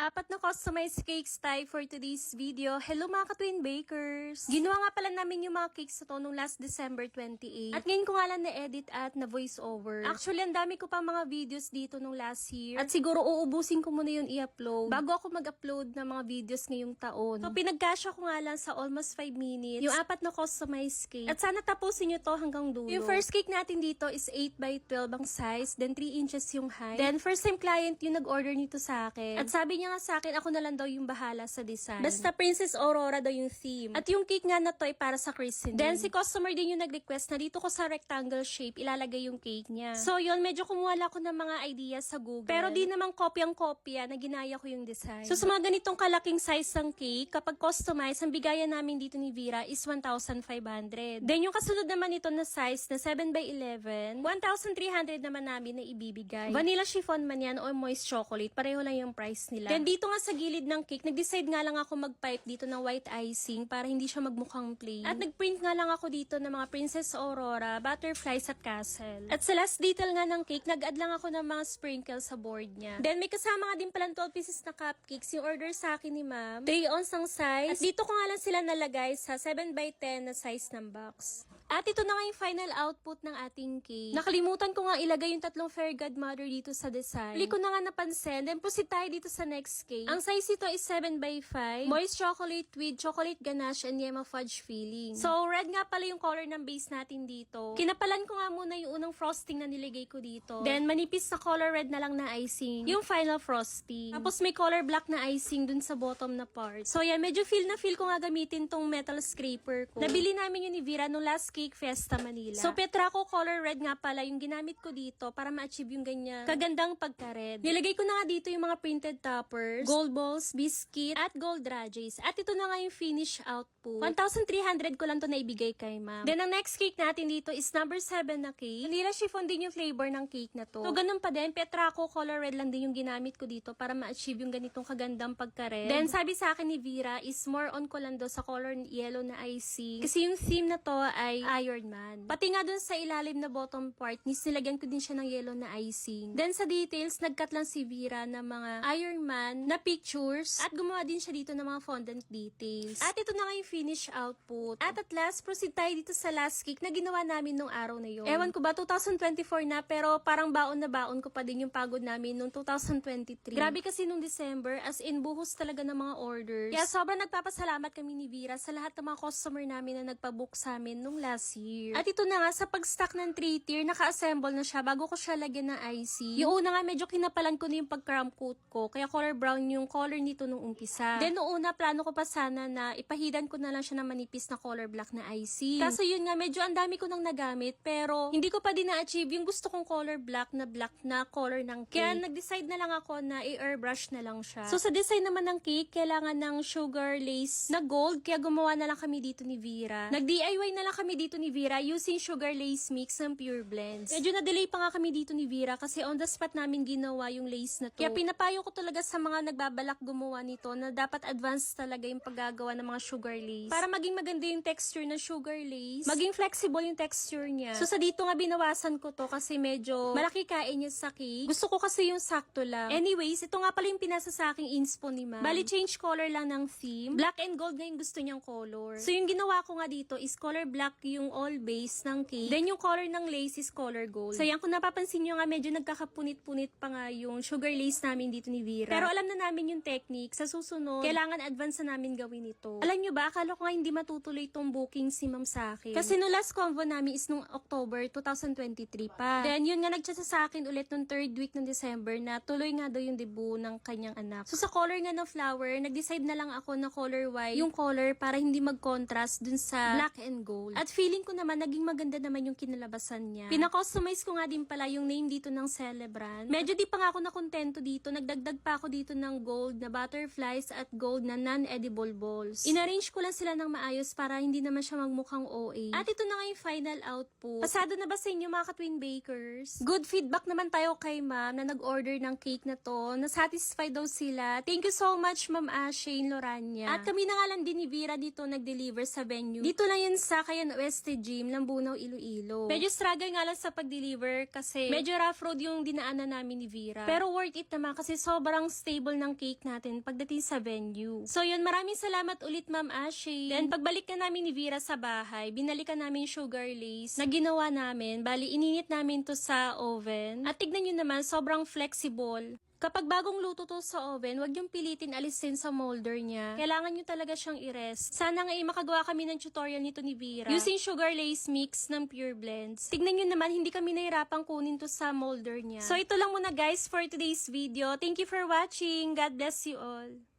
Apat na customized cakes tayo for today's video. Hello mga ka-twin bakers! Ginawa nga pala namin yung mga cakes na to nung last December 28. At ngayon ko nga lang na-edit at na-voice over. Actually, ang dami ko pa mga videos dito nung last year. At siguro uubusin ko muna yun i-upload bago ako mag-upload ng mga videos ngayong taon. So, pinagkasya ko nga lang sa almost 5 minutes yung apat na customized cake. At sana tapusin nyo to hanggang dulo. Yung first cake natin dito is 8x12 ang size, then 3 inches yung height. Then, first time client yung nag-order nito sa akin. At sabi niya nga sa akin, ako na lang daw yung bahala sa design. Basta Princess Aurora daw yung theme. At yung cake nga na to ay para sa christening. Then si customer din yung nag-request na dito ko sa rectangle shape ilalagay yung cake niya. So yun, medyo kumuha ako ng mga ideas sa Google. Pero di naman kopyang-kopya na ginaya ko yung design. So sa mga ganitong kalaking size ng cake, kapag customize, ang bigayan namin dito ni Vera is 1,500. Then yung kasunod naman ito na size na 7x11, 1,300 naman namin na ibibigay. Vanilla chiffon man yan o moist chocolate, pareho lang yung price nila. Then dito nga sa gilid ng cake, nag-decide nga lang ako mag-pipe dito ng white icing para hindi siya magmukhang plain. At nag-print nga lang ako dito ng mga Princess Aurora, butterflies at castle. At sa last detail nga ng cake, nag-add lang ako ng mga sprinkles sa board niya. Then may kasama nga din palang 12 pieces na cupcakes yung order sa akin ni ma'am. 3 ounce ang size. At dito ko nga lang sila nalagay sa 7x10 na size ng box. At ito na nga yung final output ng ating cake. Nakalimutan ko nga ilagay yung tatlong fairy godmother dito sa design. Huli ko na nga napansin. Then proceed tayo dito sa next cake. Ang size ito is 7x5. Moist chocolate with chocolate ganache and yema fudge filling. So, red nga pala yung color ng base natin dito. Kinapalan ko nga muna yung unang frosting na niligay ko dito. Then, manipis na color red na lang na icing. Yung final frosting. Tapos, may color black na icing dun sa bottom na part. So, yan. Medyo feel ko nga gamitin tong metal scraper ko. Nabili namin yun ni Vera nung last Cake Fiesta Manila. So, Petraco color red nga pala yung ginamit ko dito para ma-achieve yung ganyan kagandang pagka-red. Nilagay ko na nga dito yung mga printed toppers, gold balls, biscuit, at gold rajes. At ito na nga yung finish output. 1,300 ko lang to naibigay kay ma'am. Then, ang next cake natin dito is number 7 na cake. Vanilla chiffon din yung flavor ng cake na to. So, ganun pa din. Petraco color red lang din yung ginamit ko dito para ma-achieve yung ganitong kagandang pagka-red. Then, sabi sa akin ni Vera is more on ko lang do sa color yellow na icing. Kasi yung theme na to ay Iron Man. Pati nga dun sa ilalim na bottom part, nilagyan ko din siya ng yellow na icing. Then, sa details, nagkat lang si Vera ng mga Iron Man na pictures at gumawa din siya dito ng mga fondant details. At ito na nga yung finish output. At last, proceed tayo dito sa last cake na ginawa namin nung araw na yun. Ewan ko ba, 2024 na, pero parang baon na baon ko pa din yung pagod namin nung 2023. Grabe kasi nung December, as in buhos talaga ng mga orders. Kaya sobrang nagpapasalamat kami ni Vera sa lahat ng mga customer namin na nagpabook sa amin nung last year. At ito na nga, sa pag-stock ng 3-tier, naka-assemble na siya bago ko siya lagyan ng icing. Yung una nga, medyo kinapalan ko na yung pag-cram coat ko, kaya color brown yung color nito nung umpisa. Then, noong una, plano ko pa sana na ipahidan ko na lang siya ng manipis na color black na icing. Kaso yun nga, medyo ang dami ko nang nagamit, pero hindi ko pa din na-achieve yung gusto kong color black na color ng cake. Kaya nag-decide na lang ako na i-airbrush na lang siya. So, sa design naman ng cake, kailangan ng sugar lace na gold, kaya gumawa na lang kami dito ni Vera. Nag-DIY na lang kami dito ni Vera using sugar lace mix ng Pure Blends. Medyo na-delay pa nga kami dito ni Vera kasi on the spot namin ginawa yung lace na to. Kaya pinapayo ko talaga sa mga nagbabalak gumawa nito na dapat advance talaga yung paggagawa ng mga sugar lace. Para maging maganda yung texture ng sugar lace, maging flexible yung texture niya. So sa dito nga binawasan ko to kasi medyo malaki kain niya sa cake. Gusto ko kasi yung sakto lang. Anyways, ito nga pala yung pinasa sa aking inspo ni ma'am. Bali change color lang ng theme. Black and gold nga yung gusto niyang color. So yung ginawa ko nga dito is color black yung all base ng cake. Then yung color ng lace is color gold. So yan, kung napapansin nyo nga, medyo nagkakapunit-punit pa nga yung sugar lace namin dito ni Vera. Pero alam na namin yung technique. Sa susunod, kailangan advance na namin gawin ito. Alam nyo ba, akala ko nga hindi matutuloy itong booking si ma'am sa akin. Kasi no last convo namin is nung October 2023 pa. Then yun nga, nagchat sa akin ulit nung 3rd week ng December na tuloy nga daw yung debut ng kanyang anak. So sa color nga ng flower, nag-decide na lang ako na color white yung color para hindi mag-contrast dun sa black and gold. At feeling ko naman, naging maganda naman yung kinalabasan niya. Pina-customize ko nga din pala yung name dito ng celebrant. Medyo di pa nga ako nakontento dito. Nagdagdag pa ako dito ng gold na butterflies at gold na non-edible balls. In-arrange ko lang sila ng maayos para hindi naman siya magmukhang OA. At ito na nga yung final output. Pasado na ba sa inyo mga ka-twin bakers? Good feedback naman tayo kay ma'am na nag-order ng cake na to. Na-satisfied daw sila. Thank you so much Ma'am Shane Lorania. At kami na nga lang din ni Vera dito nag-deliver sa venue. Dito lang yun sa Cayenne West Este Gym, Lambunaw, Iloilo. Medyo struggle nga lang sa pag-deliver kasi medyo rough road yung dinaanan namin ni Vera. Pero worth it naman kasi sobrang stable ng cake natin pagdating sa venue. So yun, maraming salamat ulit Ma'am Ashley. Then pagbalik na namin ni Vera sa bahay, binalikan namin sugar lace na ginawa namin. Bali, ininit namin to sa oven. At tignan nyo naman, sobrang flexible. Kapag bagong luto to sa oven, wag yung pilitin alisin sa molder niya. Kailangan nyo talaga siyang i-rest. Sana nga makagawa kami ng tutorial nito ni Vera using sugar lace mix ng Pure Blends. Tignan nyo naman, hindi kami nahirapang kunin to sa molder niya. So ito lang muna guys for today's video. Thank you for watching. God bless you all.